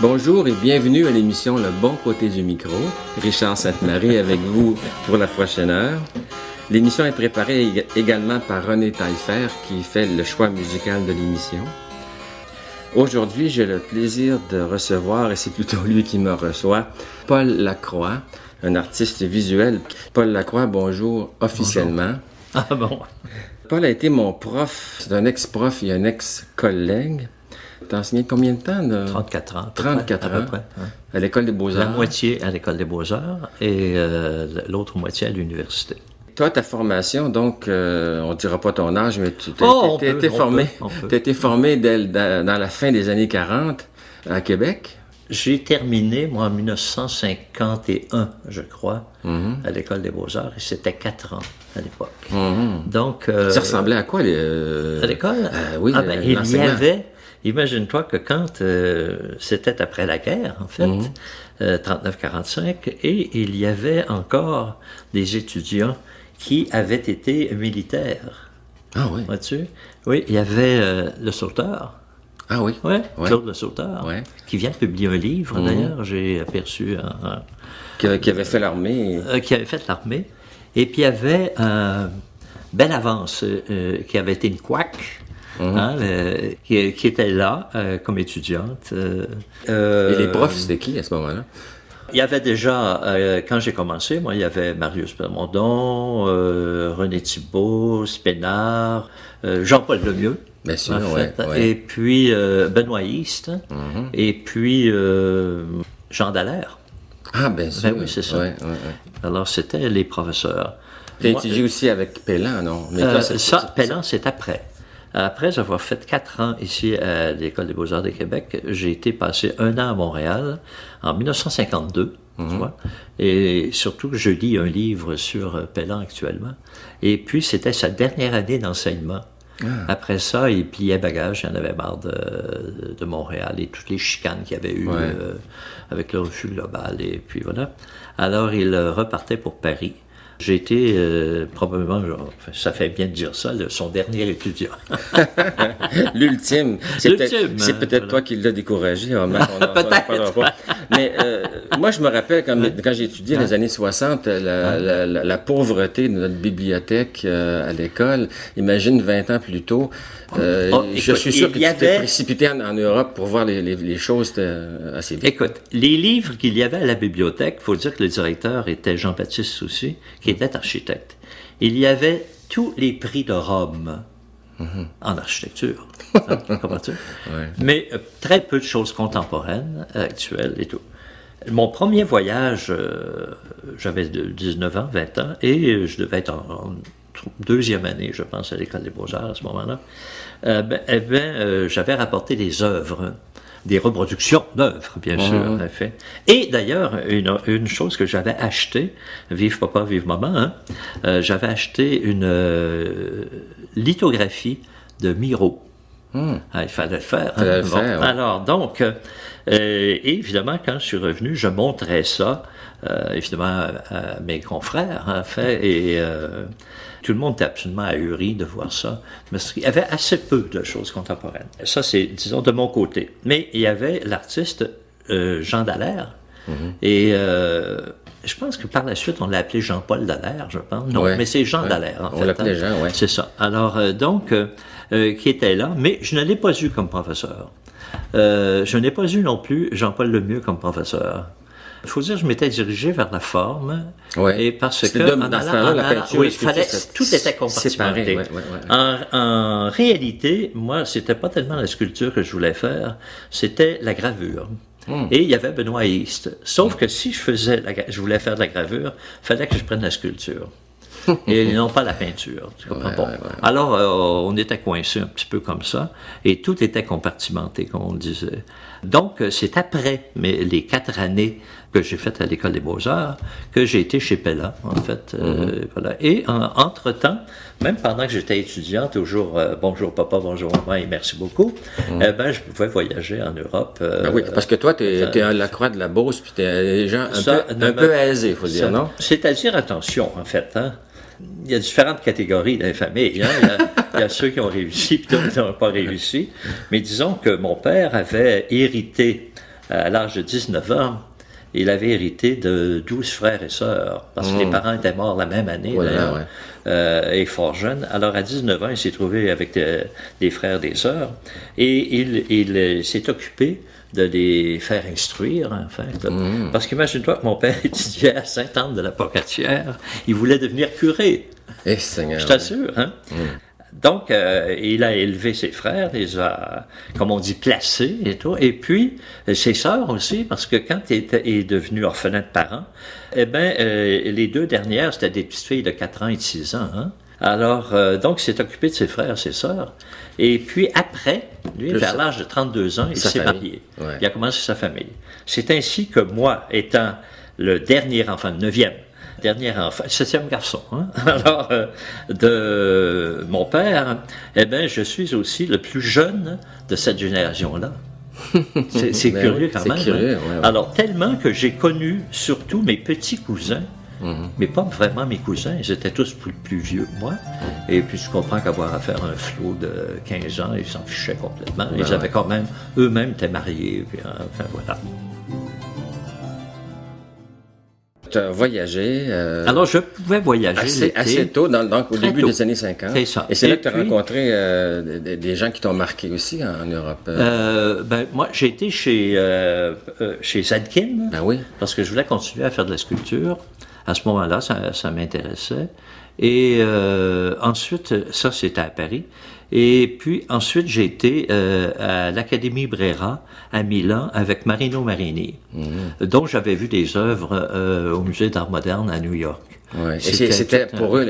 Bonjour et bienvenue à l'émission Le Bon Côté du Micro. Richard Sainte-Marie avec vous pour la prochaine heure. L'émission est préparée également par René Taillefer qui fait le choix musical de l'émission. Aujourd'hui, j'ai le plaisir de recevoir, et c'est plutôt lui qui me reçoit, Paul Lacroix, un artiste visuel. Paul Lacroix, bonjour officiellement. Bonjour. Ah bon? Paul a été mon prof, c'est un ex-prof et un ex-collègue. T'as enseigné combien de temps? 34 ans. 34 ans. À peu près. À l'École des Beaux-Arts? La moitié à l'École des Beaux-Arts et l'autre moitié à l'université. Toi, ta formation, donc, on ne dira pas ton âge, mais tu t'as été formé dans la fin des années 40 à Québec? J'ai terminé, moi, en 1951, je crois, à l'École des Beaux-Arts, et c'était 4 ans à l'époque. Donc, ça ressemblait à quoi, à l'école? Oui, il y avait... Imagine-toi que quand c'était après la guerre, en fait, 39-45, et il y avait encore des étudiants qui avaient été militaires. Ah oui? Vois-tu? Oui, il y avait Le Sauteur. Ah oui? Oui, Claude Le Sauteur, qui vient de publier un livre, d'ailleurs, j'ai aperçu qui avait fait l'armée. Qui avait fait l'armée. Et puis il y avait Belle Avance, qui avait été une couac. Qui était là comme étudiante. Et les profs, c'était qui à ce moment-là? Il y avait déjà, quand j'ai commencé, moi, il y avait Marius Plamondon, René Thibault, Spénard, Jean-Paul Lemieux. Bien sûr, Et puis Benoît East, et puis Jean Dallaire. Ah, bien sûr. Ben oui, c'est ça. Alors, c'était les professeurs. Tu as étudié aussi avec Pellan, non? Mais Pellan, c'est après. Après avoir fait 4 ans ici à l'École des Beaux-Arts de Québec, j'ai été passer 1 an à Montréal en 1952, tu vois, et surtout je lis un livre sur Pellan actuellement, et puis c'était sa dernière année d'enseignement. Après ça, il pliait bagage, il en avait marre de Montréal et toutes les chicanes qu'il y avait eu avec le refus global, et puis voilà. Alors il repartait pour Paris. J'ai été probablement, ça fait bien de dire ça, son dernier étudiant. L'ultime. C'est peut-être toi qui l'as découragé. Peut-être. Mais moi, je me rappelle quand j'ai étudié les années 60, la pauvreté de notre bibliothèque à l'école. Imagine 20 ans plus tôt. Je suis sûr que tu t'es précipité en Europe pour voir les choses assez vite. Écoute, les livres qu'il y avait à la bibliothèque, il faut dire que le directeur était Jean-Baptiste Soucy, qui était architecte. Il y avait tous les prix de Rome en architecture. Comprends-tu? Mais très peu de choses contemporaines, actuelles et tout. Mon premier voyage, j'avais 19 ans, 20 ans, et je devais être en deuxième année, je pense, à l'École des Beaux-Arts à ce moment-là. J'avais rapporté des œuvres, des reproductions d'œuvres, bien sûr, en effet. Et d'ailleurs, une chose que j'avais achetée, vive papa, vive maman, j'avais acheté une lithographie de Miro. Il fallait le faire. Alors, donc, évidemment, quand je suis revenu, je montrais ça, évidemment, à mes confrères, en fait, et tout le monde était absolument ahuri de voir ça, parce qu'il y avait assez peu de choses contemporaines. Ça, c'est, disons, de mon côté. Mais il y avait l'artiste Jean Dallaire, et je pense que par la suite, on l'a appelé Jean-Paul Dallaire, je pense. Non, mais c'est Jean Dallaire, en fait. On l'appelait Jean, oui. C'est ça. Alors, donc, qui était là, mais je ne l'ai pas eu comme professeur. Je n'ai pas eu non plus Jean-Paul Lemieux comme professeur. Il faut dire que je m'étais dirigé vers la forme, et parce que tout était compartimenté. En réalité, moi, c'était pas tellement la sculpture que je voulais faire, c'était la gravure. Et il y avait Benoît East. Sauf que si je voulais faire de la gravure, il fallait que je prenne la sculpture. Et non pas la peinture. Tu comprends? Alors, on était coincés un petit peu comme ça, et tout était compartimenté, comme on disait. Donc, c'est après les 4 années que j'ai faites à l'École des Beaux-Arts que j'ai été chez Pellan, en fait. Voilà. Et entre-temps, même pendant que j'étais étudiant, toujours bonjour papa, bonjour maman et merci beaucoup, je pouvais voyager en Europe. Oui, parce que toi, tu es à la Croix de la Beauce, puis tu es des gens un peu aisés, il faut dire, non? C'est-à-dire, attention, en fait, il y a différentes catégories dans les familles. Il y a ceux qui ont réussi et d'autres qui n'ont pas réussi. Mais disons que mon père avait hérité à l'âge de 19 ans, il avait hérité de 12 frères et sœurs, parce que les parents étaient morts la même année, et fort jeunes. Alors, à 19 ans, il s'est trouvé avec des frères et des sœurs, et il s'est occupé de les faire instruire, en fait. Parce qu'imagine-toi que mon père étudiait à Sainte-Anne-de-la-Pocatière, il voulait devenir curé. Eh, Seigneur! Je t'assure, hein? Donc, il a élevé ses frères, les a, comme on dit, placés et tout. Et puis, ses sœurs aussi, parce que quand il est devenu orphelin de parents, eh bien, les deux dernières, c'était des petites filles de 4 ans et de 6 ans. Hein? Alors, donc, il s'est occupé de ses frères et ses sœurs. Et puis, après, lui, vers l'âge de 32 ans, il s'est marié. Ouais. Il a commencé sa famille. C'est ainsi que moi, étant le dernier enfant, le 9e, dernier enfant, 7e garçon, hein? Alors, de mon père, eh bien, je suis aussi le plus jeune de cette génération-là. C'est curieux quand même. Curieux, hein? Alors, tellement que j'ai connu surtout mes petits cousins, mais pas vraiment mes cousins, ils étaient tous plus vieux que moi. Et puis, je comprends qu'avoir à faire un flot de 15 ans, ils s'en fichaient complètement. Ils avaient quand même, eux-mêmes étaient mariés, puis, enfin, voilà. Tu as voyagé. Alors, je pouvais voyager assez tôt, donc au début des années 50. C'est ça. Et c'est là que tu as rencontré des gens qui t'ont marqué aussi en Europe. Moi, j'ai été chez Zadkine. Ben oui. Parce que je voulais continuer à faire de la sculpture. À ce moment-là, ça m'intéressait. Et ensuite, ça, c'était à Paris. Et puis, ensuite, j'ai été à l'Académie Brera, à Milan, avec Marino Marini, dont j'avais vu des œuvres au Musée d'art moderne à New York. Ouais. C'était pour eux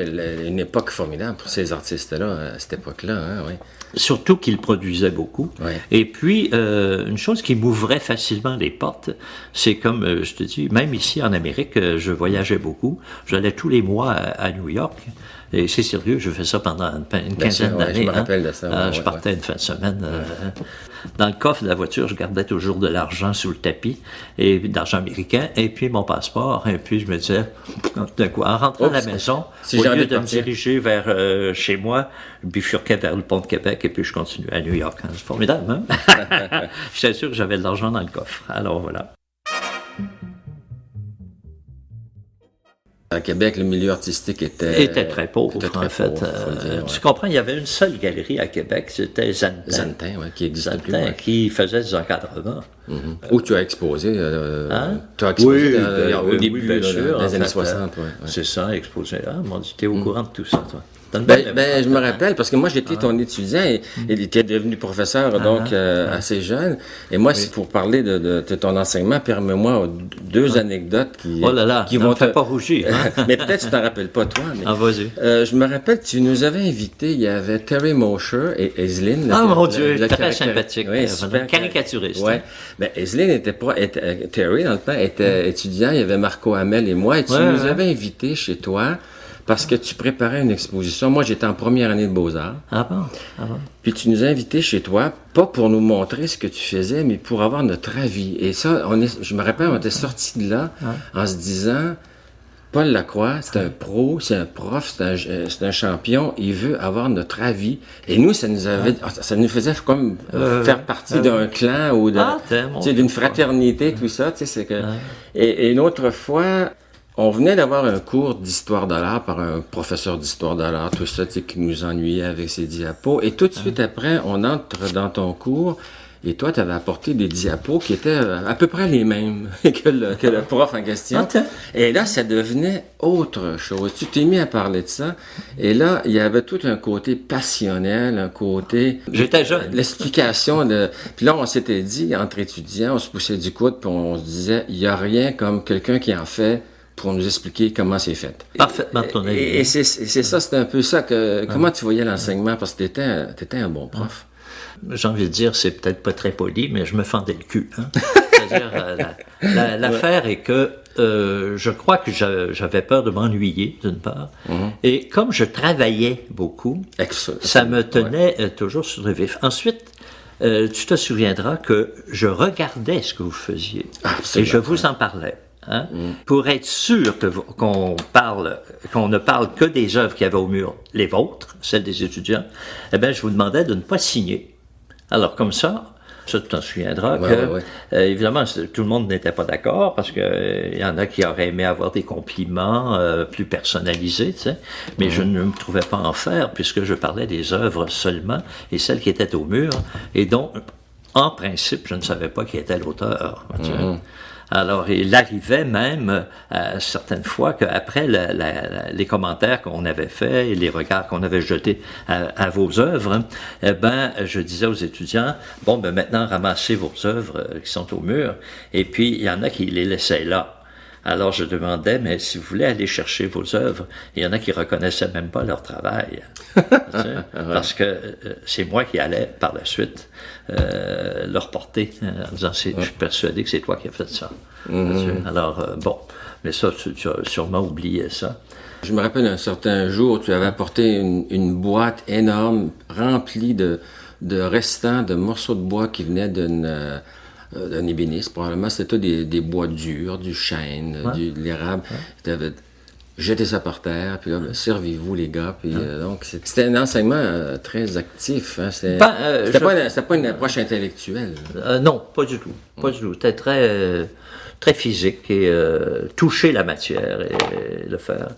une époque formidable, pour ces artistes-là, à cette époque-là. Hein, ouais. Surtout qu'ils produisaient beaucoup. Ouais. Et puis, une chose qui m'ouvrait facilement les portes, c'est comme je te dis, même ici en Amérique, je voyageais beaucoup. J'allais tous les mois à New York. Et c'est sérieux, je fais ça pendant une quinzaine d'années. Je me rappelle de ça. Je partais une fin de semaine. Dans le coffre de la voiture, je gardais toujours de l'argent sous le tapis, et de l'argent américain, et puis mon passeport. Et puis je me disais, d'un coup, en rentrant à la maison, au lieu de me diriger vers chez moi, je bifurquais vers le pont de Québec, et puis je continuais à New York. C'est formidable, hein? J'étais sûr que j'avais de l'argent dans le coffre. Alors voilà. À Québec, le milieu artistique était très pauvre, en fait. Tu comprends, il y avait une seule galerie à Québec, c'était Zantin. Zantin, oui, qui existait plus. Zantin, qui faisait des encadrements. Où tu as exposé. Tu as exposé au début des années 60. C'est ça, exposé. Ah, mon Dieu, tu es au courant de tout ça, toi. Je me rappelle, parce que moi, j'étais ton étudiant et il était devenu professeur, donc assez jeune. Et moi, c'est pour parler de ton enseignement, permets-moi 2 anecdotes qui vont te... pas rougir. Hein? Mais peut-être que tu t'en rappelles pas, toi. Mais, vas-y. Je me rappelle, tu nous avais invités, il y avait Terry Mosher et Aislinn. Mon Dieu, très sympathique. Oui, super caricaturiste. Oui. Ben, Aislinn Terry, dans le temps, était étudiant, il y avait Marco Hamel et moi, et tu nous avais invités chez toi. Parce que tu préparais une exposition. Moi, j'étais en première année de Beaux-Arts. Ah bon? Puis tu nous as invités chez toi, pas pour nous montrer ce que tu faisais, mais pour avoir notre avis. Et ça, je me rappelle, on était sortis de là en se disant, Paul Lacroix, c'est un pro, c'est un prof, c'est un champion, il veut avoir notre avis. Et nous, ça nous faisait comme faire partie d'un clan ou d'une fraternité, tout ça. C'est que... Et une autre fois... On venait d'avoir un cours d'histoire de l'art par un professeur d'histoire de l'art, tout ça, qui nous ennuyait avec ses diapos. Et tout de suite après, on entre dans ton cours et toi, tu avais apporté des diapos qui étaient à peu près les mêmes que le prof en question. Et là, ça devenait autre chose. Tu t'es mis à parler de ça. Et là, il y avait tout un côté passionnel, un côté... J'étais jeune. L'explication de... Puis là, on s'était dit, entre étudiants, on se poussait du coude, puis on se disait, il n'y a rien comme quelqu'un qui en fait pour nous expliquer comment c'est fait. Parfaitement ton avis. Et c'est ça, c'était un peu ça. Comment tu voyais l'enseignement? Parce que t'étais un bon prof. J'ai envie de dire, c'est peut-être pas très poli, mais je me fendais le cul. Hein? C'est-à-dire, l'affaire est que je crois que j'avais peur de m'ennuyer, d'une part. Et comme je travaillais beaucoup, ça me tenait toujours sur le vif. Ensuite, tu te souviendras que je regardais ce que vous faisiez. Absolument. Et je vous en parlais. Hein? Pour être sûr qu'on ne parle que des œuvres qu'il y avait au mur, les vôtres, celles des étudiants, eh bien, je vous demandais de ne pas signer. Alors, comme ça, Ça, tu t'en souviendras que, évidemment, tout le monde n'était pas d'accord parce que il y en a qui auraient aimé avoir des compliments plus personnalisés, tu sais. Mais je ne me trouvais pas en faire puisque je parlais des œuvres seulement et celles qui étaient au mur. Et donc, en principe, je ne savais pas qui était l'auteur. Tu vois. Alors, il arrivait même certaines fois qu'après les commentaires qu'on avait faits et les regards qu'on avait jetés à vos œuvres, je disais aux étudiants, bon, maintenant, ramassez vos œuvres qui sont au mur. Et puis, il y en a qui les laissaient là. Alors, je demandais, mais si vous voulez aller chercher vos œuvres, il y en a qui reconnaissaient même pas leur travail. Parce que c'est moi qui allais, par la suite, leur porter, en disant, je suis persuadé que c'est toi qui as fait ça. Alors, bon, mais ça, tu as sûrement oublié ça. Je me rappelle un certain jour, tu avais apporté une boîte énorme, remplie de restants, de morceaux de bois qui venaient d'un ébéniste, probablement. C'était des bois durs, du chêne, de l'érable. Tu avais jeté ça par terre, puis là, servez-vous les gars. Puis, donc, c'était un enseignement très actif. Hein. C'était pas une approche intellectuelle. Non, pas du tout. Pas du tout. C'était très physique et toucher la matière et le faire.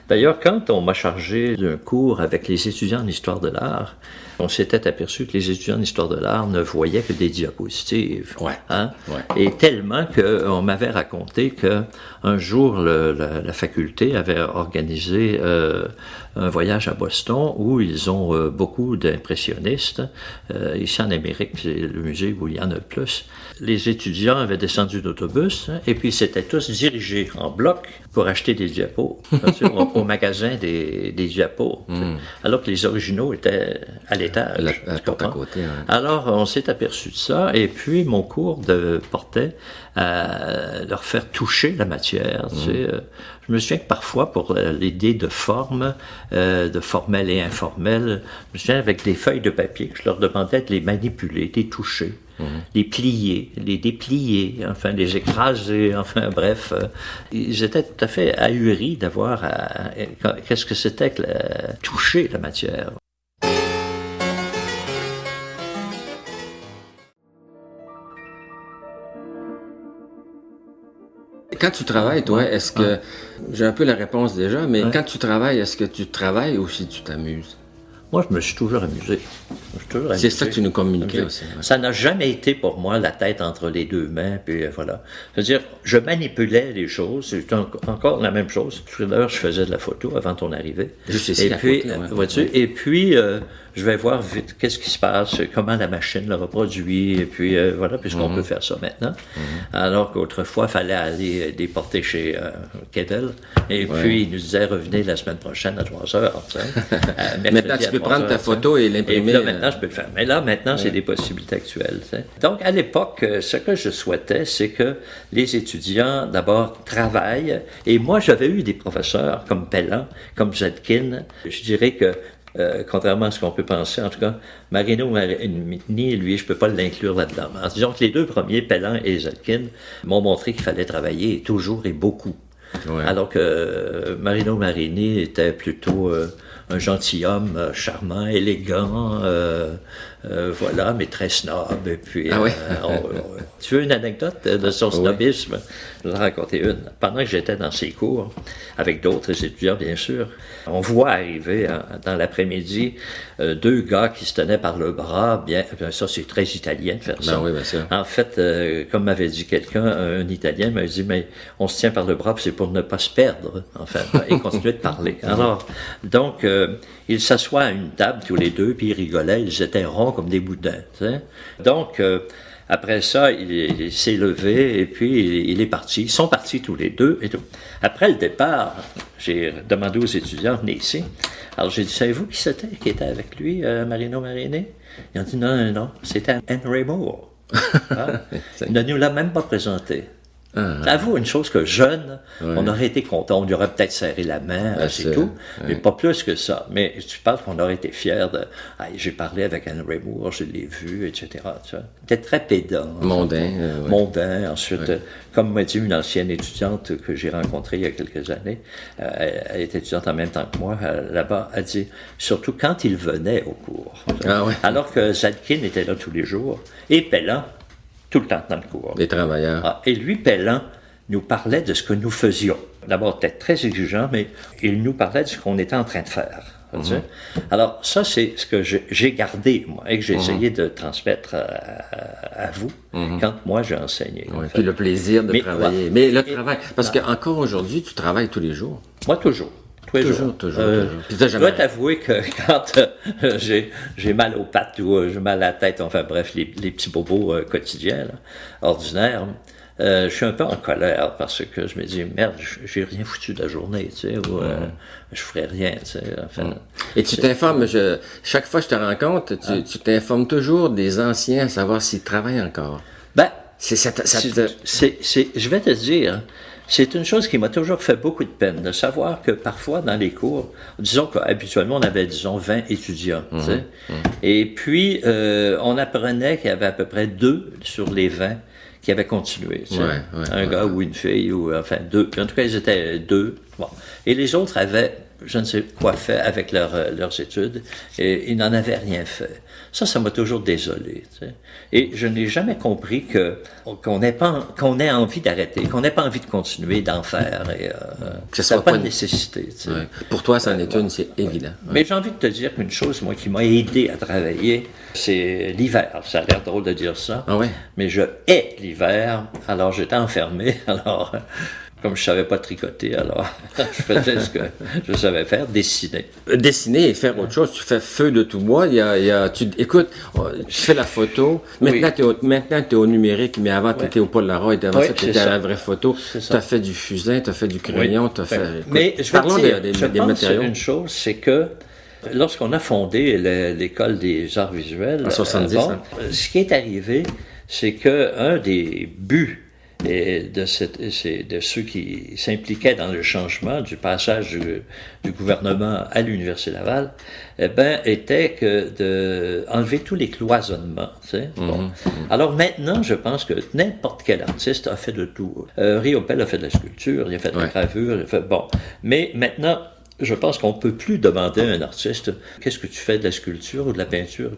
D'ailleurs, quand on m'a chargé d'un cours avec les étudiants en histoire de l'art, on s'était aperçu que les étudiants en histoire de l'art ne voyaient que des diapositives. Et tellement qu'on m'avait raconté qu'un jour, la faculté avait organisé un voyage à Boston où ils ont beaucoup d'impressionnistes. Ici en Amérique, c'est le musée où il y en a le plus. Les étudiants avaient descendu d'autobus et puis ils s'étaient tous dirigés en bloc pour acheter des diapos, au magasin des diapos. Alors que les originaux étaient à l'étage. À côté, Alors, on s'est aperçu de ça, et puis mon cours portait à leur faire toucher la matière. Tu sais. Je me souviens que parfois, pour l'idée de forme, de formel et informel, je me souviens avec des feuilles de papier que je leur demandais de les manipuler, de les toucher, les plier, les déplier, enfin, les écraser, enfin, bref. Ils étaient tout à fait ahuris d'avoir qu'est-ce que c'était que toucher la matière. Quand tu travailles, toi, est-ce que... J'ai un peu la réponse déjà, mais quand tu travailles, est-ce que tu travailles ou si tu t'amuses? Moi, je me suis toujours amusé. C'est ça que tu nous communiquais aussi. Ça n'a jamais été pour moi la tête entre les deux mains, puis voilà. C'est-à-dire, je manipulais les choses, c'est encore la même chose. Tout à l'heure, je faisais de la photo avant ton arrivée. Juste ici, et puis, vois-tu, et puis, je vais voir vite qu'est-ce qui se passe, comment la machine le reproduit, et puis voilà, puisqu'on peut faire ça maintenant. Alors qu'autrefois, il fallait aller les porter chez Kedel, et puis il nous disait, revenez la semaine prochaine à 3 heures. Maintenant, tu peux prendre ta photo et l'imprimer. Et là, maintenant, je peux le faire. Mais là, maintenant, c'est des possibilités actuelles. T'sais. Donc, à l'époque, ce que je souhaitais, c'est que les étudiants, d'abord, travaillent. Et moi, j'avais eu des professeurs comme Pellan, comme Zetkin. Je dirais que contrairement à ce qu'on peut penser, en tout cas, Marino Marini, lui, je ne peux pas l'inclure là-dedans. Disons que les deux premiers, Pellan et Zetkin, m'ont montré qu'il fallait travailler toujours et beaucoup. Alors que Marino Marini était plutôt un gentilhomme charmant, élégant, voilà, mais très snob. Et puis, tu veux une anecdote de son snobisme? Je vais en raconter une. Pendant que j'étais dans ses cours, avec d'autres étudiants, bien sûr, on voit arriver dans l'après-midi 2 gars qui se tenaient par le bras. Bien, ça, c'est très italien de faire ça. Oui, bien sûr. En fait, comme m'avait dit quelqu'un, un Italien m'avait dit, mais on se tient par le bras, c'est pour ne pas se perdre, enfin, et continuer de parler. Alors, donc, ils s'assoient à une table tous les deux, puis ils rigolaient, ils étaient ronds comme des boudins. T'sais? Donc, après ça, il s'est levé et puis il est parti. Ils sont partis tous les deux et tout. Après le départ, j'ai demandé aux étudiants, venez ici. Alors j'ai dit, savez-vous qui c'était qui était avec lui, Marino Marini? Ils ont dit, non, c'était Henry Moore. Hein? Il ne nous l'a même pas présenté. Avoue une chose que jeune, on aurait été content, on lui aurait peut-être serré la main, c'est tout, mais pas plus que ça. Mais tu parles qu'on aurait été fiers de « j'ai parlé avec Anne Raymore, je l'ai vu, etc. » Peut-être très pédant. Mondain. Mondain. Ensuite, comme m'a dit une ancienne étudiante que j'ai rencontrée il y a quelques années, elle était étudiante en même temps que moi, là-bas, elle dit « surtout quand il venait au cours. » Alors que Zadkine était là tous les jours, et Pellan, tout le temps dans le cours. Des travailleurs. Et lui, Pellan, nous parlait de ce que nous faisions. D'abord, peut-être très exigeant, mais il nous parlait de ce qu'on était en train de faire. Alors, ça, c'est ce que j'ai gardé, moi, et que j'ai essayé de transmettre à vous quand moi j'ai enseigné. Puis le plaisir de travailler. Mais le travail, parce qu'encore aujourd'hui, tu travailles tous les jours. Moi, toujours. Toujours. Je dois t'avouer que quand j'ai mal aux pattes ou j'ai mal à la tête, enfin bref, les petits bobos quotidiens, là, ordinaires, je suis un peu en colère parce que je me dis, merde, j'ai rien foutu de la journée, tu sais, ou je ferais rien, tu sais. Enfin, et tu t'informes, chaque fois que je te rencontre, tu t'informes toujours des anciens à savoir s'ils travaillent encore. Ben, je vais te dire, c'est une chose qui m'a toujours fait beaucoup de peine, de savoir que parfois dans les cours, disons qu'habituellement on avait, disons, 20 étudiants, tu sais, et puis on apprenait qu'il y avait à peu près 2 sur les 20 qui avaient continué, tu sais, un gars ou une fille, ou enfin 2, en tout cas ils étaient 2, bon. Et les autres avaient, je ne sais quoi fait avec leurs études, et ils n'en avaient rien fait. Ça m'a toujours désolé, tu sais. Et je n'ai jamais compris qu'on ait envie d'arrêter, qu'on n'ait pas envie de continuer d'en faire, et que ça n'a pas de nécessité, tu sais. Pour toi, ça en est une, c'est évident. Mais j'ai envie de te dire qu'une chose, moi, qui m'a aidé à travailler, c'est l'hiver. Ça a l'air drôle de dire ça, mais je hais l'hiver, alors j'étais enfermé, alors... Comme je savais pas tricoter, alors je faisais ce que je savais faire, dessiner. Dessiner et faire autre chose. Tu fais feu de tout bois. Écoute, tu fais la photo. Maintenant, tu es au numérique, mais avant, tu étais au Polaroid. Avant ça, tu étais à la vraie photo. Tu as fait du fusain, tu as fait du crayon, tu as fait... Mais je vais te dire, matériaux. Une chose, c'est que lorsqu'on a fondé l'École des arts visuels... En 70, ce qui est arrivé, c'est qu'un des buts et de ceux qui s'impliquaient dans le changement du passage du gouvernement à l'Université Laval, était que d'enlever tous les cloisonnements. Tu sais? Alors maintenant, je pense que n'importe quel artiste a fait de tout. Riopelle a fait de la sculpture, il a fait de la gravure, il a fait... Bon. Mais maintenant, je pense qu'on ne peut plus demander à un artiste « Qu'est-ce que tu fais, de la sculpture ou de la peinture? »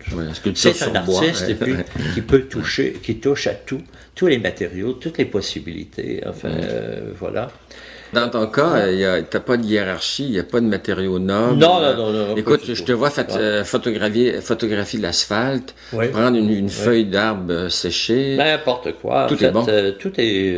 C'est un artiste et puis, qui peut toucher, qui touche à tout, tous les matériaux, toutes les possibilités, enfin, voilà. Dans ton cas, tu n'as pas de hiérarchie, il n'y a pas de matériaux nobles. Non. Écoute, je te vois photographier l'asphalte, prendre une feuille d'arbre séchée. N'importe quoi. Tout est bon. Tout est...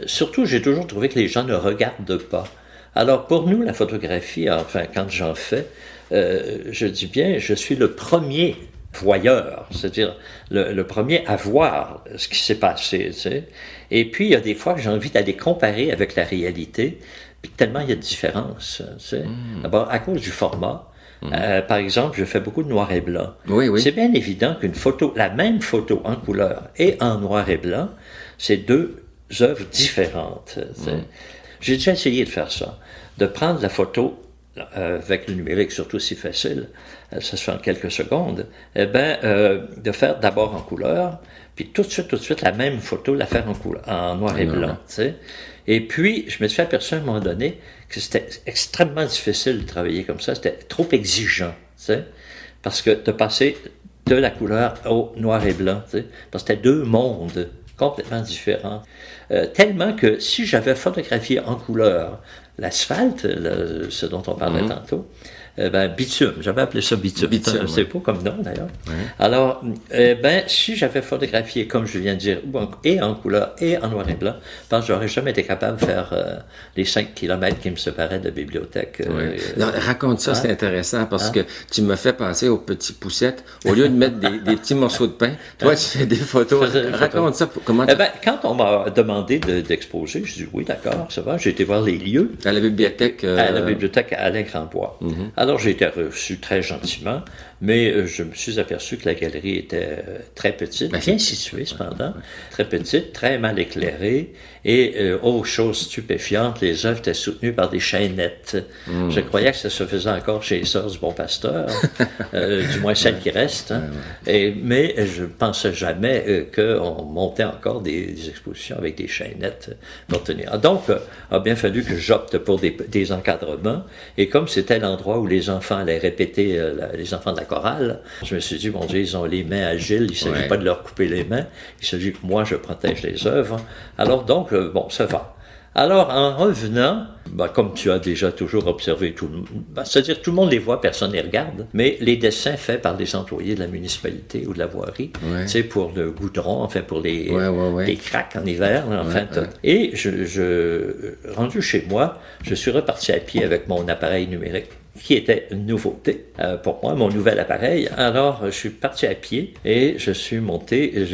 surtout, j'ai toujours trouvé que les gens ne regardent pas. Alors, pour nous, la photographie, enfin, quand j'en fais, je dis bien, je suis le premier voyeur, c'est-à-dire le premier à voir ce qui s'est passé, tu sais. Et puis, il y a des fois que j'ai envie d'aller comparer avec la réalité, puis tellement il y a de différences, tu sais. D'abord, à cause du format. Par exemple, je fais beaucoup de noir et blanc. Oui. C'est bien évident qu'une photo, la même photo en couleur et en noir et blanc, c'est 2 œuvres différentes, tu sais. J'ai déjà essayé de faire ça, de prendre la photo avec le numérique, surtout si facile, ça se fait en quelques secondes, de faire d'abord en couleur, puis tout de suite, la même photo, la faire en noir et blanc, tu sais. Et puis, je me suis aperçu à un moment donné que c'était extrêmement difficile de travailler comme ça, c'était trop exigeant, tu sais, parce que de passer de la couleur au noir et blanc, tu sais, parce que c'était 2 mondes complètement différents. Tellement que si j'avais photographié en couleur l'asphalte, ce dont on parlait tantôt, bitume, j'avais appelé ça bitume. C'est pas comme nom d'ailleurs. Alors, si j'avais photographié, comme je viens de dire, et en couleur et en noir et blanc, je pense que j'aurais jamais été capable de faire les 5 kilomètres qui me séparaient de la bibliothèque. Non, raconte ça, c'est intéressant parce que tu me fais penser aux petits poussettes. Au lieu de mettre des petits morceaux de pain, toi, tu fais des photos. Raconte ça. Comment quand on m'a demandé d'exposer, je dis oui, d'accord, ça va. J'ai été voir les lieux. À la bibliothèque. À la bibliothèque Alain Grandbois. Alors, j'ai été reçu très gentiment, Mais je me suis aperçu que la galerie était très petite, bien située cependant, très petite, très mal éclairée, et chose stupéfiante, les œuvres étaient soutenues par des chaînettes. Je croyais que ça se faisait encore chez les Sœurs du Bon Pasteur, du moins celles qui restent. Hein. Mais je ne pensais jamais qu'on montait encore des expositions avec des chaînettes pour tenir. Donc, il a bien fallu que j'opte pour des encadrements, et comme c'était l'endroit où les enfants allaient répéter, les enfants de la chorale, je me suis dit, mon Dieu, ils ont les mains agiles, il ne s'agit pas de leur couper les mains, il s'agit que moi, je protège les œuvres. Alors donc, ça va. Alors, en revenant, comme tu as déjà toujours observé, c'est-à-dire tout le monde les voit, personne ne les regarde, mais les dessins faits par les employés de la municipalité ou de la voirie, c'est pour le goudron, enfin pour les craques en hiver, Et rendu chez moi, je suis reparti à pied avec mon appareil numérique, qui était une nouveauté pour moi, mon nouvel appareil. Alors, je suis parti à pied et je suis monté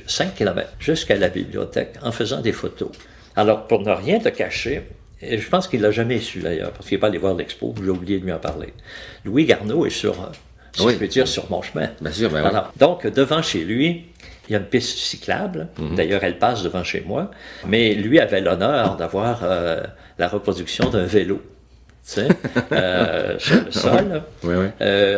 5 km jusqu'à la bibliothèque en faisant des photos. Alors, pour ne rien te cacher, et je pense qu'il ne l'a jamais su d'ailleurs, parce qu'il n'est pas allé voir l'expo, j'ai oublié de lui en parler. Louis Garneau est sur mon chemin. Bien sûr, voilà. Donc, devant chez lui, il y a une piste cyclable. D'ailleurs, elle passe devant chez moi. Mais lui avait l'honneur d'avoir la reproduction d'un vélo. Sur le sol.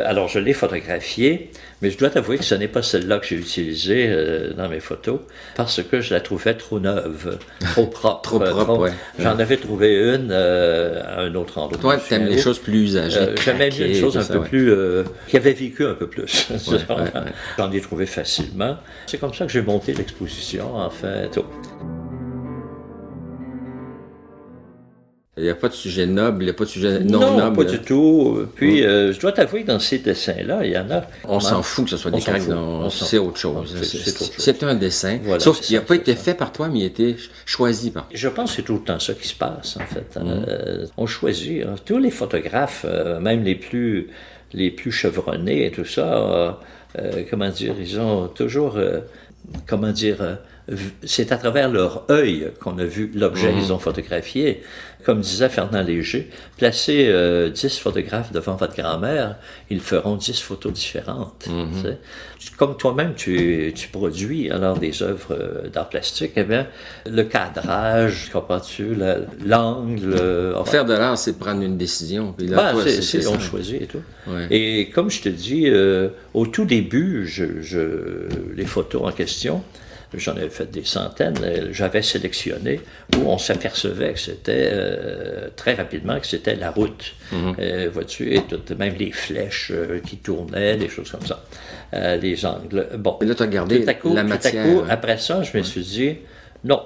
Alors, je l'ai photographiée, mais je dois t'avouer que ce n'est pas celle-là que j'ai utilisée dans mes photos, parce que je la trouvais trop neuve, trop propre. J'en avais trouvé une à un autre endroit. Toi, tu aimes les choses plus usagées. J'aimais bien les choses un peu plus... qui avaient vécu un peu plus. J'en ai trouvé facilement. C'est comme ça que j'ai monté l'exposition, en fait. Il n'y a pas de sujet noble, il n'y a pas de sujet non noble. Non, pas du tout. Puis, je dois t'avouer que dans ces dessins-là, il y en a... On s'en fout que ce soit des craques, c'est autre chose. C'est un dessin. Voilà, sauf qu'il n'a pas été fait par toi, mais il a été choisi par toi. Je pense que c'est tout le temps ça qui se passe, en fait. On choisit. Tous les photographes, même les plus chevronnés et tout ça, ils ont toujours... c'est à travers leur œil qu'on a vu l'objet qu'ils ont photographié. Comme disait Fernand Léger, placez 10 photographes devant votre grand-mère, ils feront 10 photos différentes. Comme toi-même, tu produis alors des œuvres d'art plastique, eh bien, le cadrage, comprends-tu, l'angle... Faire de l'art, c'est prendre une décision. Puis là, on choisit et tout. Et comme je te dis, au tout début, les photos en question, j'en avais fait des centaines, j'avais sélectionné où on s'apercevait que c'était très rapidement que c'était la route. Vois-tu, et même les flèches qui tournaient, des choses comme ça, les angles. Bon, et là, tu as gardé la matière. Tout à coup, après ça, je me suis dit, non,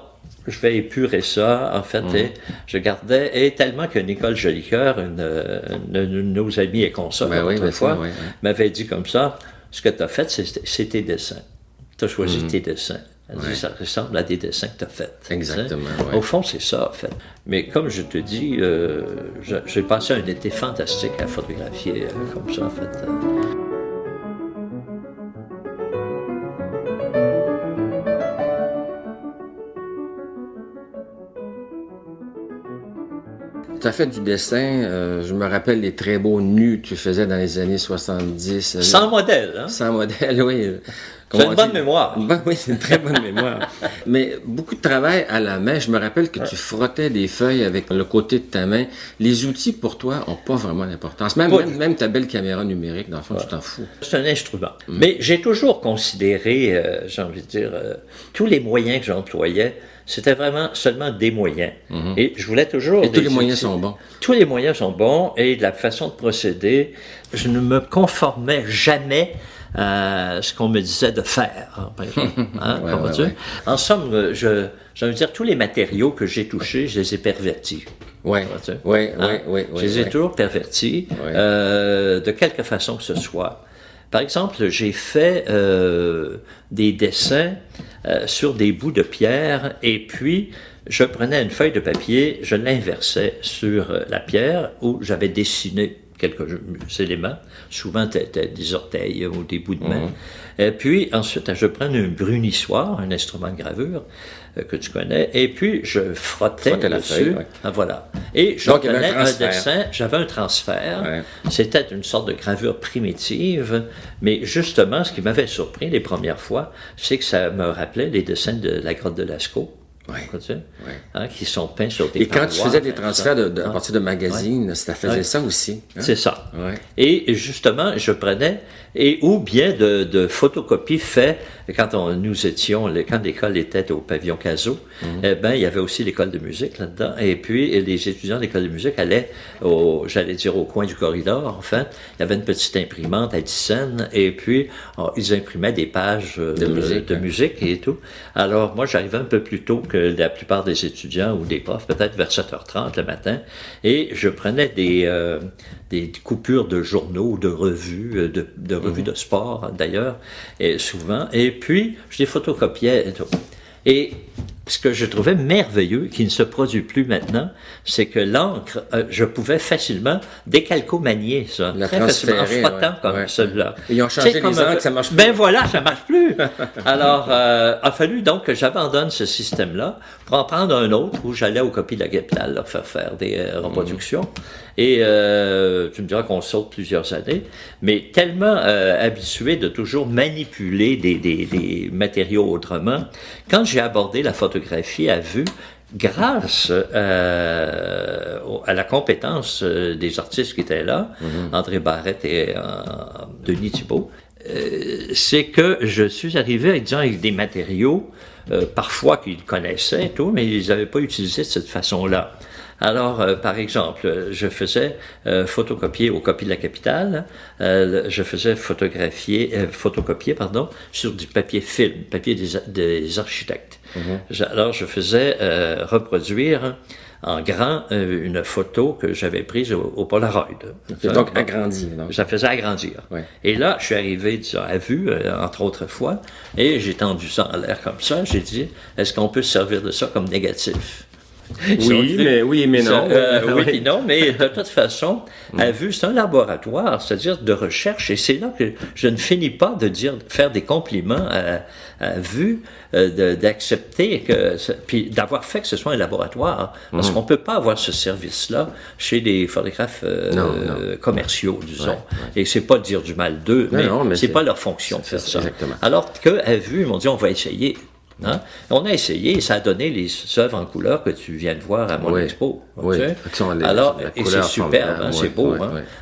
je vais épurer ça, en fait, et je gardais, et tellement que Nicole Jolicoeur, une de nos amies et consoeurs, autrefois, m'avait dit comme ça, ce que tu as fait, c'est tes dessins. Tu as choisi tes dessins. Elle dit, ça ressemble à des dessins que tu as faits. Exactement. Au fond, c'est ça, en fait. Mais comme je te dis, j'ai passé un été fantastique à photographier comme ça, en fait. Tu as fait du dessin, je me rappelle les très beaux nus que tu faisais dans les années 70. Sans modèle, hein? Sans modèle, oui. C'est une bonne mémoire. Oui, c'est une très bonne mémoire. Mais beaucoup de travail à la main. Je me rappelle que tu frottais des feuilles avec le côté de ta main. Les outils, pour toi, n'ont pas vraiment d'importance. Même ta belle caméra numérique, dans le fond, tu t'en fous. C'est un instrument. Mais j'ai toujours considéré, j'ai envie de dire, tous les moyens que j'employais, c'était vraiment seulement des moyens. Et je voulais toujours... Et tous les moyens sont bons. Tous les moyens sont bons, et de la façon de procéder, je ne me conformais jamais à ce qu'on me disait de faire, par exemple. En somme, je veux dire, tous les matériaux que j'ai touchés, je les ai pervertis. Oui. Je les ai toujours pervertis, de quelque façon que ce soit. Par exemple, j'ai fait des dessins sur des bouts de pierre, et puis je prenais une feuille de papier, je l'inversais sur la pierre où j'avais dessiné quelques éléments, souvent des orteils ou des bouts de main. Et puis ensuite, je prenais un brunissoir, un instrument de gravure que tu connais, et puis je frottais dessus. Feuille, voilà. Et je prenais un dessin, j'avais un transfert. Ouais. C'était une sorte de gravure primitive, mais justement, ce qui m'avait surpris les premières fois, c'est que ça me rappelait les dessins de la grotte de Lascaux. Qui sont peints sur des parois. Et quand tu faisais des transferts à partir de magazines, ça faisait ça aussi. Hein? C'est ça. Et justement, je prenais, ou bien de photocopies faites quand quand l'école était au pavillon Cazot, il y avait aussi l'école de musique là-dedans. Et puis, les étudiants de l'école de musique allaient au coin du corridor, en fait. Il y avait une petite imprimante à Thyssen, et puis, ils imprimaient des pages de musique et tout. Alors, moi, j'arrivais un peu plus tôt que la plupart des étudiants ou des profs, peut-être vers 7h30 le matin, et je prenais des coupures de journaux, de revues, de revues de sport d'ailleurs, et souvent, et puis je les photocopiais et tout. Et ce que je trouvais merveilleux, qui ne se produit plus maintenant, c'est que l'encre, je pouvais facilement décalcomanier ça, très facilement, en frottant comme celui-là. Ils ont changé les encres, ça marche plus. Ben voilà, ça marche plus. Alors, a fallu donc que j'abandonne ce système-là pour en prendre un autre où j'allais aux copies de la capitale leur faire des reproductions. Et tu me diras qu'on saute plusieurs années, mais tellement habitué de toujours manipuler des matériaux autrement, quand j'ai abordé la photographie à vue, grâce à la compétence des artistes qui étaient là, André Barrette et Denis Thibault, c'est que je suis arrivé avec des matériaux, parfois qu'ils connaissaient et tout, mais ils n'avaient pas utilisé de cette façon-là. Alors, par exemple, je faisais photocopier aux copies de la capitale, je faisais photocopier sur du papier film, papier des architectes. Alors, je faisais reproduire en grand une photo que j'avais prise au Polaroid. Donc agrandi. Je la faisais agrandir. Ouais. Et là, je suis arrivé à vue, entre autres fois, et j'ai tendu ça en l'air comme ça. J'ai dit, est-ce qu'on peut se servir de ça comme négatif? Oui, mais non. Oui, non, mais de toute façon, à vue, c'est un laboratoire, c'est-à-dire de recherche, et c'est là que je ne finis pas de faire des compliments à vue, d'accepter puis d'avoir fait que ce soit un laboratoire, parce qu'on peut pas avoir ce service-là chez des photographes commerciaux, disons. Et c'est pas dire du mal d'eux, mais c'est pas leur fonction de faire ça. Exactement. Alors qu'à vue, ils m'ont dit, on va essayer. Hein? On a essayé et ça a donné les œuvres en couleur que tu viens de voir à mon expo. Alors, et c'est superbe, c'est beau.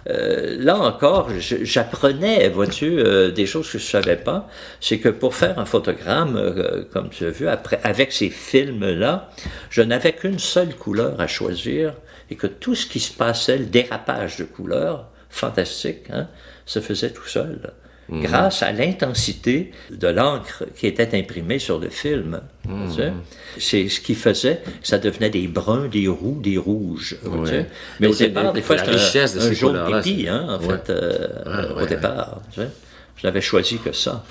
Là encore, j'apprenais, vois-tu, des choses que je ne savais pas. C'est que pour faire un photogramme, comme tu as vu, avec ces films-là, je n'avais qu'une seule couleur à choisir et que tout ce qui se passait, le dérapage de couleurs, fantastique, se faisait tout seul. Grâce à l'intensité de l'encre qui était imprimée sur le film. C'est ce qui faisait que ça devenait des bruns, des roux, des rouges. Mais au départ, des fois, c'était un jaune pipi, en fait, au départ. Je n'avais choisi que ça.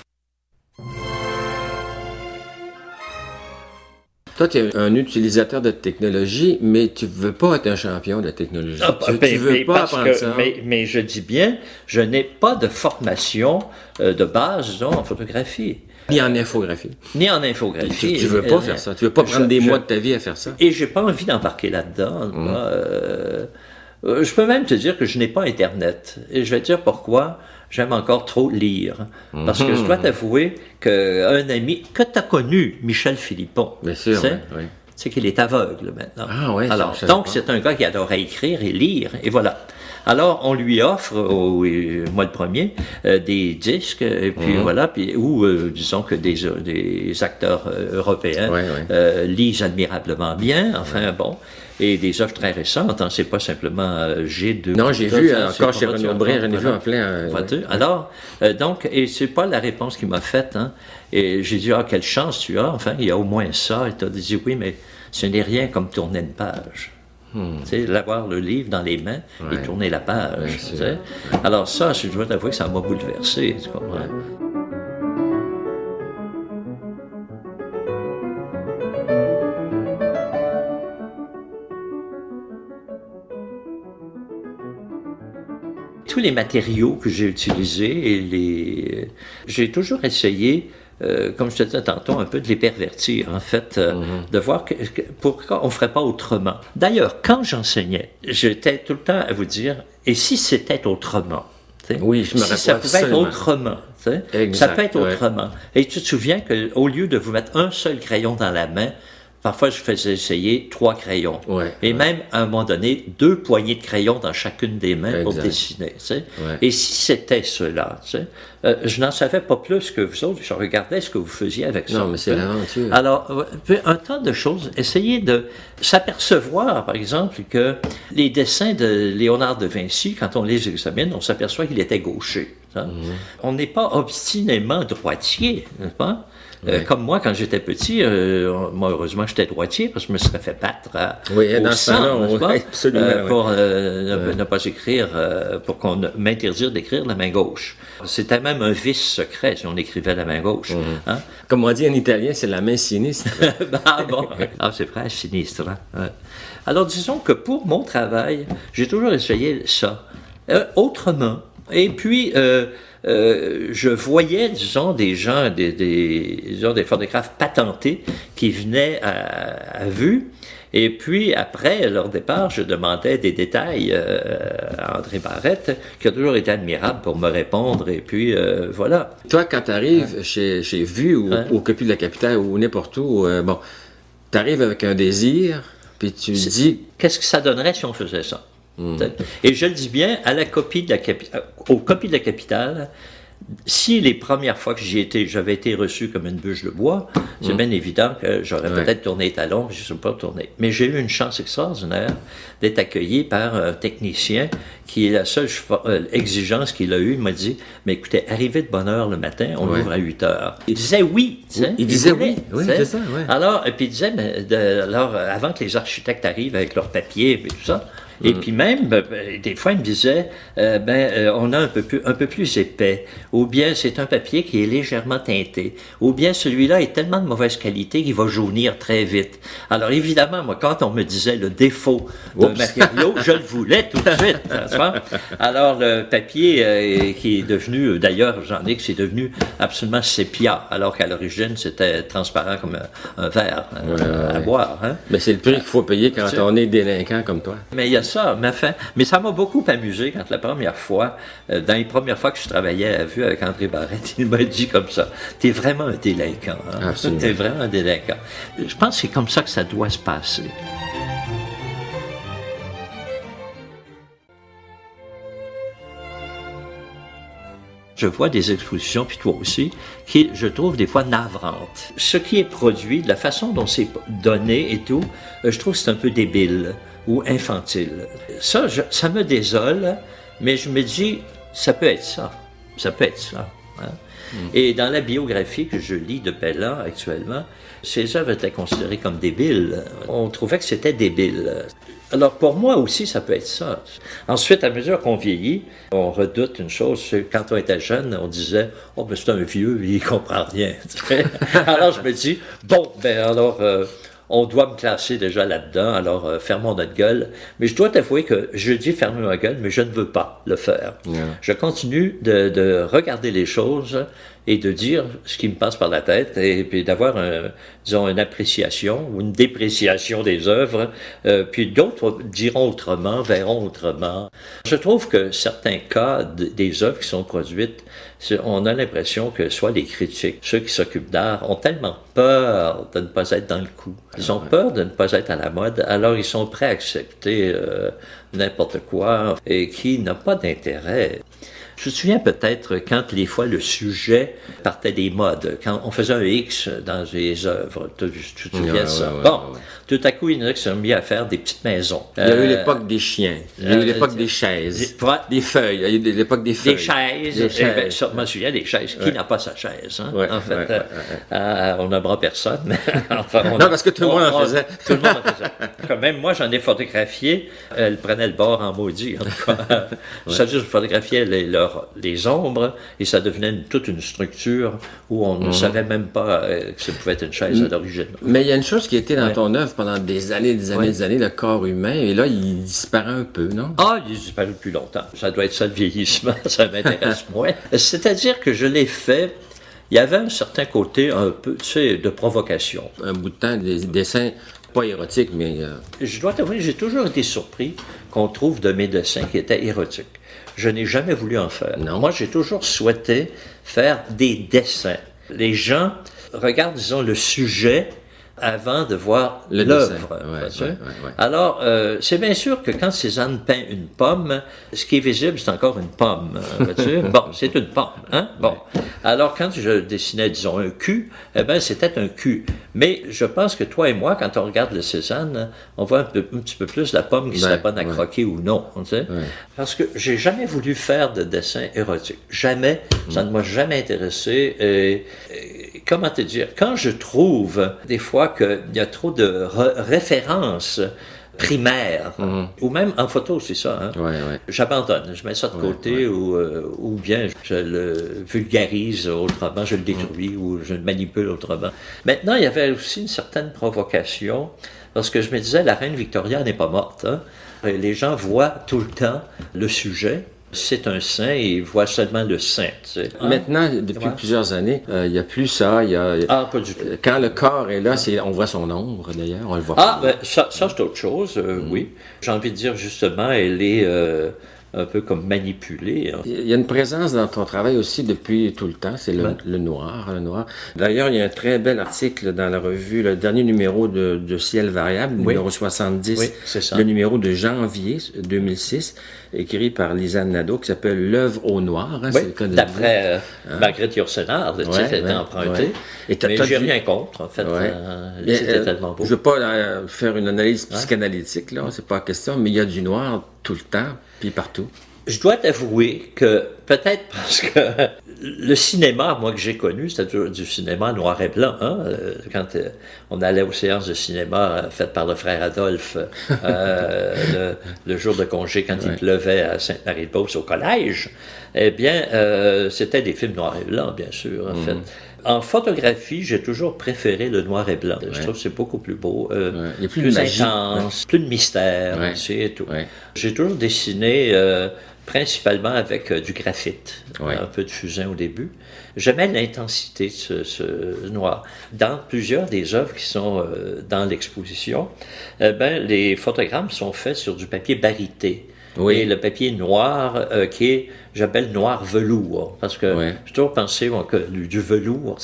Toi, tu es un utilisateur de technologie, mais tu ne veux pas être un champion de la technologie. Tu veux pas apprendre ça. Mais je dis bien, je n'ai pas de formation de base, disons, en photographie. Ni en infographie. Ni en infographie. Tu veux pas faire ça. Tu veux pas prendre des mois de ta vie à faire ça. Et j'ai pas envie d'embarquer là-dedans. Je peux même te dire que je n'ai pas Internet. Et je vais te dire pourquoi. J'aime encore trop lire. Parce que je dois t'avouer qu'un ami que tu as connu, Michel Philippon, bien sûr, tu sais qu'il est aveugle maintenant. Ah ouais. Alors, donc c'est un gars qui adorait écrire et lire, et voilà. Alors, on lui offre, au mois de premier, des disques, et puis voilà, où, disons que des acteurs européens lisent admirablement bien, enfin bon, et des œuvres très récentes, c'est pas simplement G2. Non, j'ai vu encore chez Renaud Bré, j'en ai vu en plein. Alors, donc, et c'est pas la réponse qu'il m'a faite, et j'ai dit, quelle chance tu as, enfin, il y a au moins ça, et tu as dit, oui, mais ce n'est rien comme tourner une page. Tu sais, l'avoir le livre dans les mains et tourner la page. Tu sais. Alors ça, je dois t'avouer que ça m'a bouleversé. Tu comprends? tous les matériaux que j'ai utilisés et j'ai toujours essayé, comme je te disais tantôt, un peu de les pervertir, en fait, de voir pourquoi on ne ferait pas autrement. D'ailleurs, quand j'enseignais, j'étais tout le temps à vous dire, et si c'était autrement? Oui, je me rappelle. Si ça pouvait être autrement. Ça peut être autrement. Et tu te souviens qu'au lieu de vous mettre un seul crayon dans la main, parfois je faisais essayer 3 crayons. Et même, à un moment donné, 2 poignées de crayons dans chacune des mains pour dessiner. Et si c'était cela, je n'en savais pas plus que vous autres. Je regardais ce que vous faisiez avec ça. Non, mais c'est l'aventure. Alors, un tas de choses. Essayez de s'apercevoir, par exemple, que les dessins de Léonard de Vinci, quand on les examine, on s'aperçoit qu'il était gaucher. On n'est pas obstinément droitier, n'est-ce pas? Comme moi, quand j'étais petit, moi, heureusement, j'étais droitier parce que je me serais fait battre au sang, absolument, pour ne pas écrire, pour qu'on m'interdise d'écrire la main gauche. C'était même un vice secret si on écrivait la main gauche. Hein? Comme on dit en italien, c'est la main sinistre. C'est vrai, sinistre. Hein? Alors, disons que pour mon travail, j'ai toujours essayé ça, autrement. Et puis, je voyais, disons, des gens, disons, des photographes patentés qui venaient à vue. Et puis, après leur départ, je demandais des détails à André Barrette, qui a toujours été admirable pour me répondre. Et puis, voilà. Toi, quand tu arrives chez Vue ou au Copie de la Capitale ou n'importe où, tu arrives avec un désir, puis tu dis... Qu'est-ce que ça donnerait si on faisait ça? Et je le dis bien, à la Copie de la aux Copies de la Capitale, si les premières fois que j'y étais, j'avais été reçu comme une bûche de bois, c'est bien évident que j'aurais peut-être tourné les talons, je ne suis pas tourné. Mais j'ai eu une chance extraordinaire d'être accueilli par un technicien qui est la seule exigence qu'il a eue. Il m'a dit, mais écoutez, arrivez de bonne heure le matin, on ouvre à 8 heures. Il disait oui. Il disait oui, c'est ça. Alors, et puis il disait, alors, avant que les architectes arrivent avec leurs papiers et tout ça, et puis même, des fois, il me disait, on a un peu plus épais, ou bien c'est un papier qui est légèrement teinté, ou bien celui-là est tellement de mauvaise qualité qu'il va jaunir très vite. Alors évidemment, moi, quand on me disait le défaut d'un matériau, je le voulais tout de suite. Alors le papier qui est devenu, d'ailleurs, j'en ai que c'est devenu absolument sépia, alors qu'à l'origine, c'était transparent comme un verre à boire. Hein? Mais c'est le prix qu'il faut payer quand on est délinquant comme toi. Mais il y a ça, mais ça m'a beaucoup amusé quand la première fois, dans les premières fois que je travaillais à Vue avec André Barrette, il m'a dit comme ça, t'es vraiment un délinquant. Hein? T'es vraiment un délinquant. Je pense que c'est comme ça que ça doit se passer. Je vois des expositions, puis toi aussi, qui, je trouve, des fois navrantes. Ce qui est produit, de la façon dont c'est donné et tout, je trouve que c'est un peu débile ou infantile. Ça me désole, mais je me dis, ça peut être ça. Ça peut être ça. Hein? Et dans la biographie que je lis de Bellan actuellement, ses œuvres étaient considérées comme débiles. On trouvait que c'était débile. Alors pour moi aussi, ça peut être ça. Ensuite, à mesure qu'on vieillit, on redoute une chose. Quand on était jeune, on disait « Oh, ben c'est un vieux, il comprend rien. » Alors je me dis « Bon, ben alors... on doit me classer déjà là-dedans, alors fermons notre gueule. » Mais je dois t'avouer que je dis fermer ma gueule, mais je ne veux pas le faire. Je continue de regarder les choses et de dire ce qui me passe par la tête et puis d'avoir, disons, une appréciation ou une dépréciation des œuvres. Puis d'autres diront autrement, verront autrement. Je trouve que certains cas des œuvres qui sont produites, on a l'impression que soit les critiques, ceux qui s'occupent d'art, ont tellement peur de ne pas être dans le coup. Ils ont peur de ne pas être à la mode, alors ils sont prêts à accepter n'importe quoi et qui n'a pas d'intérêt. Je me souviens peut-être quand les fois le sujet partait des modes, quand on faisait un X dans les œuvres, tu te souviens ça? Tout à coup, il y en a qui se sont mis à faire des petites maisons. Il y a eu l'époque des chiens, il y a eu l'époque des chaises, des feuilles, il y a eu l'époque des feuilles. Des chaises. Ça, je me souviens des chaises. Qui n'a pas sa chaise? Hein? En fait, on n'aimera personne. Enfin, non, parce que tout le monde en faisait. Tout le monde en faisait. Quand même, moi, j'en ai photographié. Elle prenait le bord en maudit. En tout cas, ça, je photographiais le couleurs, les ombres, et ça devenait toute une structure où on ne savait même pas que ça pouvait être une chaise à l'origine. Mais il y a une chose qui était dans ton œuvre pendant des années, des années, le corps humain, et là, il disparaît un peu, non? Ah, il disparaît depuis longtemps. Ça doit être ça le vieillissement, ça m'intéresse moins. C'est-à-dire que je l'ai fait, il y avait un certain côté un peu, tu sais, de provocation. Un bout de temps, des dessins pas érotiques, mais... Je dois t'avouer, j'ai toujours été surpris qu'on trouve de mes dessins qui étaient érotiques. Je n'ai jamais voulu en faire. Non. Moi, j'ai toujours souhaité faire des dessins. Les gens regardent, disons, le sujet avant de voir l'œuvre. Alors, c'est bien sûr que quand Cézanne peint une pomme, ce qui est visible, c'est encore une pomme. Bon, c'est une pomme. Hein? Bon. Alors, quand je dessinais, disons, un cul, eh bien, c'était un cul. Mais je pense que toi et moi, quand on regarde le Cézanne, on voit un petit peu plus la pomme qui serait bonne à croquer ou non. Tu sais? Parce que j'ai jamais voulu faire de dessin érotique. Jamais. Ça ne m'a jamais intéressé. Comment te dire? Quand je trouve, des fois, qu'il y a trop de références primaires, ou même en photo, c'est ça, hein? J'abandonne, je mets ça de côté, ou bien je le vulgarise autrement, je le détruis, ou je le manipule autrement. Maintenant, il y avait aussi une certaine provocation, parce que je me disais, la reine Victoria n'est pas morte, hein? Les gens voient tout le temps le sujet. C'est un saint et il voit seulement le saint. Tu sais. Maintenant, depuis plusieurs années, il n'y a plus ça. Pas du tout. Quand le corps est là, on voit son ombre, d'ailleurs. On le voit pas. Ben, ça c'est autre chose, oui. J'ai envie de dire, justement, elle est un peu comme manipulée. Hein. Il y a une présence dans ton travail aussi depuis tout le temps, c'est le noir. D'ailleurs, il y a un très bel article dans la revue, le dernier numéro de Ciel Variable, numéro 70, c'est ça. Le numéro de janvier 2006, écrit par Lisanne Nadeau, qui s'appelle L'œuvre au noir. Hein, c'est le cas de d'après Marguerite Yourcenar, c'était emprunté. Mais j'ai rien contre, en fait. C'était tellement beau. Je ne veux pas faire une analyse psychanalytique, là, c'est pas la question, mais il y a du noir tout le temps, puis partout. Je dois t'avouer que, peut-être parce que le cinéma, moi, que j'ai connu, c'était du cinéma noir et blanc. Hein? Quand on allait aux séances de cinéma faites par le frère Adolphe le jour de congé, quand il pleuvait à Sainte-Marie-de-Beauce au collège, eh bien, c'était des films noirs et blancs, bien sûr, en fait. En photographie, j'ai toujours préféré le noir et blanc. Je trouve que c'est beaucoup plus beau, il y a plus intense, plus de mystère, et tout. J'ai toujours dessiné principalement avec du graphite, un peu de fusain au début. J'aimais l'intensité de ce noir. Dans plusieurs des œuvres qui sont dans l'exposition, les photogrammes sont faits sur du papier barité. Et le papier noir qui est, j'appelle noir velours, parce que j'ai toujours pensé que du velours,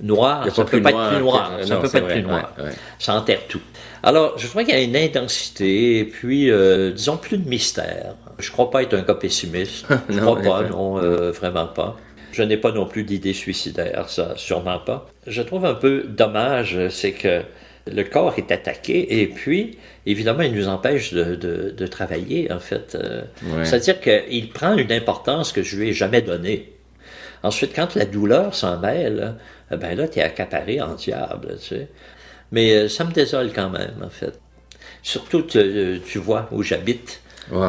noir, ça ne peut pas être plus noir. Ça peut pas être plus noir. Ça enterre tout. Alors, je crois qu'il y a une intensité, et puis, disons, plus de mystère. Je ne crois pas être un gars pessimiste. Je ne crois pas, non, vraiment pas. Je n'ai pas non plus d'idées suicidaires, ça, sûrement pas. Je trouve un peu dommage, c'est que le corps est attaqué et puis, évidemment, il nous empêche de travailler, en fait. C'est-à-dire qu'il prend une importance que je lui ai jamais donnée. Ensuite, quand la douleur s'en mêle, là, tu es accaparé en diable, tu sais. Mais ça me désole quand même, en fait. Surtout, tu vois, où j'habite.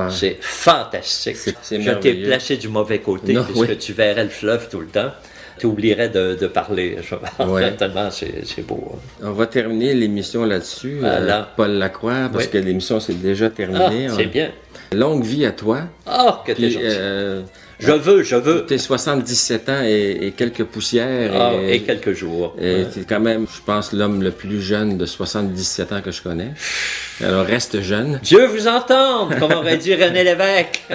C'est fantastique. Je t'ai placé du mauvais côté, puisque tu verrais le fleuve tout le temps. Tu oublierais de parler. Tellement c'est beau. Hein. On va terminer l'émission là-dessus. Paul Lacroix, parce que l'émission c'est déjà terminée. C'est bien. Longue vie à toi. Que t'es gentil. Je veux. T'es 77 ans et quelques poussières. Et quelques jours. Et t'es quand même, je pense, l'homme le plus jeune de 77 ans que je connais. Alors, reste jeune. Dieu vous entende, comme aurait dit René Lévesque.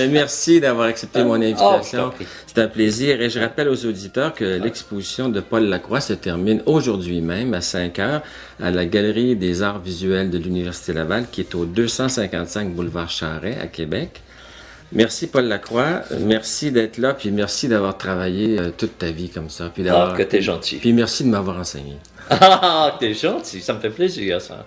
Merci d'avoir accepté mon invitation. C'est un plaisir. Et je rappelle aux auditeurs que l'exposition de Paul Lacroix se termine aujourd'hui même à 5h à la Galerie des Arts Visuels de l'Université Laval, qui est au 255 boulevard Charest à Québec. Merci Paul Lacroix, merci d'être là, puis merci d'avoir travaillé toute ta vie comme ça. Puis que t'es gentil. Puis merci de m'avoir enseigné. T'es gentil, ça me fait plaisir ça.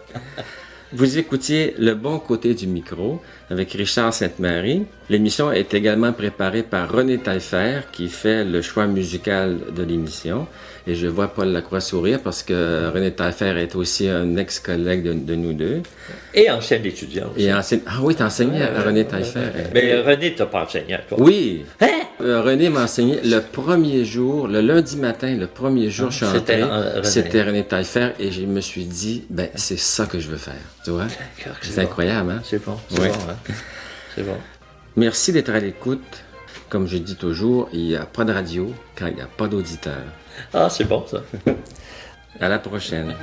Vous écoutiez Le bon côté du micro avec Richard Sainte-Marie. L'émission est également préparée par René Taillefer, qui fait le choix musical de l'émission. Et je vois Paul Lacroix sourire parce que René Taillefer est aussi un ex-collègue de nous deux. Et ancien étudiant aussi. Ah oui, t'as enseigné à René Taillefer. Mais René t'a pas enseigné à toi. Oui. Hein? René m'a enseigné le premier jour, le lundi matin, le premier jour je suis entré, c'était René Taillefer et je me suis dit, ben c'est ça que je veux faire, tu vois. C'est incroyable, hein? C'est bon, c'est bon, hein? C'est bon. Merci d'être à l'écoute. Comme je dis toujours, il n'y a pas de radio quand il n'y a pas d'auditeurs. Ah, c'est bon ça. À la prochaine.